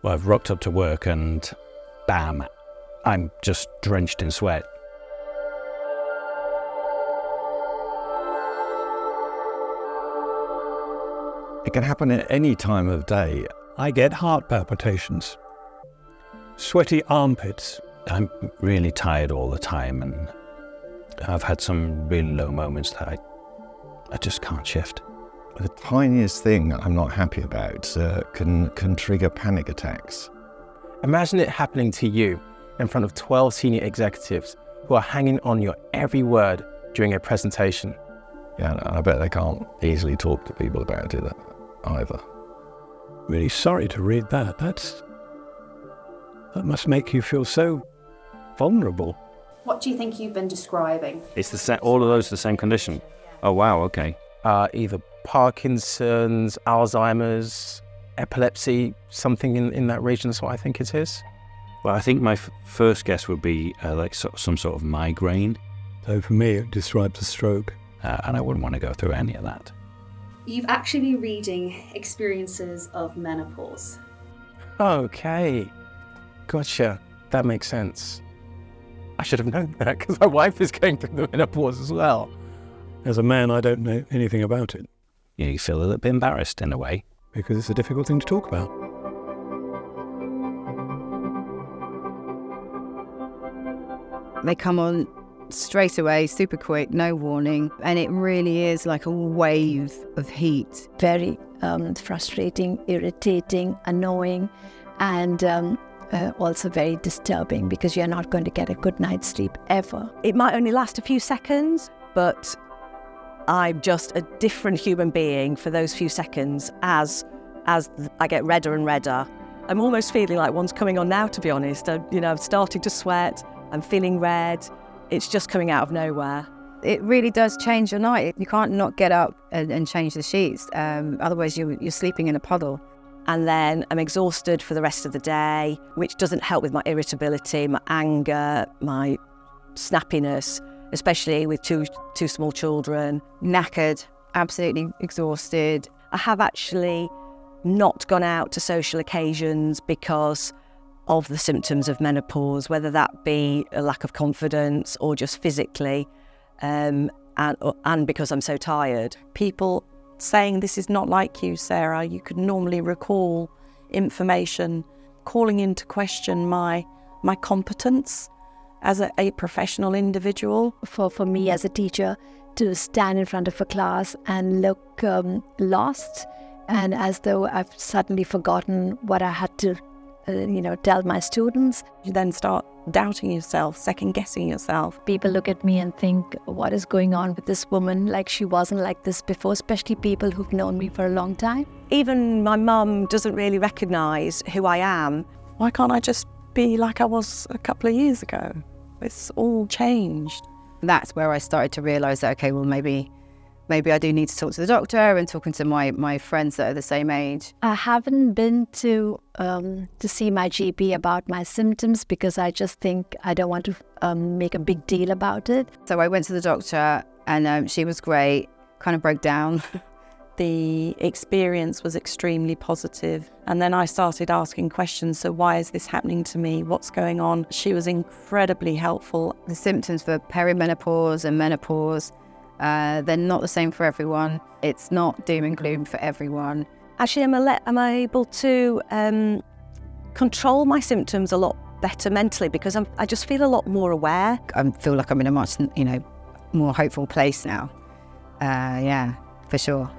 Well, I've rocked up to work and bam, I'm just drenched in sweat. It can happen at any time of day. I get heart palpitations, sweaty armpits. I'm really tired all the time, and I've had some really low moments that I just can't shift. The tiniest thing I'm not happy about can trigger panic attacks. Imagine it happening to you in front of 12 senior executives who are hanging on your every word during a presentation. Yeah, and I bet they can't easily talk to people about it either. Really sorry to read that. That must make you feel so vulnerable. What do you think you've been describing? It's all of those the same condition? Oh, wow, okay. Either Parkinson's, Alzheimer's, epilepsy, something in that region is what I think it is. Well, I think my first guess would be some sort of migraine. So for me, it describes a stroke. And I wouldn't want to go through any of that. You've actually been reading Experiences of Menopause. Okay, gotcha. That makes sense. I should have known that because my wife is going through the menopause as well. As a man, I don't know anything about it. You feel a little bit embarrassed in a way. Because it's a difficult thing to talk about. They come on straight away, super quick, no warning, and it really is like a wave of heat. Very frustrating, irritating, annoying, and also very disturbing because you're not going to get a good night's sleep ever. It might only last a few seconds, but I'm just a different human being for those few seconds as I get redder and redder. I'm almost feeling like one's coming on now, to be honest. I'm starting to sweat, I'm feeling red. It's just coming out of nowhere. It really does change your night. You can't not get up and change the sheets. Otherwise, you're sleeping in a puddle. And then I'm exhausted for the rest of the day, which doesn't help with my irritability, my anger, my snappiness, especially with two small children. Knackered, absolutely exhausted. I have actually not gone out to social occasions because of the symptoms of menopause, whether that be a lack of confidence or just physically, and because I'm so tired. People saying, this is not like you, Sarah. You could normally recall information, calling into question my competence as a professional individual. For me as a teacher to stand in front of a class and look lost and as though I've suddenly forgotten what I had to tell my students. You then start doubting yourself, second-guessing yourself. People look at me and think, what is going on with this woman? Like she wasn't like this before, especially people who've known me for a long time. Even my mum doesn't really recognise who I am. Why can't I just be like I was a couple of years ago? It's all changed. That's where I started to realise that, okay, well, maybe I do need to talk to the doctor, and talking to my friends that are the same age. I haven't been to see my GP about my symptoms because I just think I don't want to make a big deal about it. So I went to the doctor and she was great, kind of broke down. The experience was extremely positive. And then I started asking questions. So why is this happening to me? What's going on? She was incredibly helpful. The symptoms for perimenopause and menopause, they're not the same for everyone. It's not doom and gloom for everyone. Actually, I'm able to control my symptoms a lot better mentally because I just feel a lot more aware. I feel like I'm in a much, more hopeful place now. Yeah, for sure.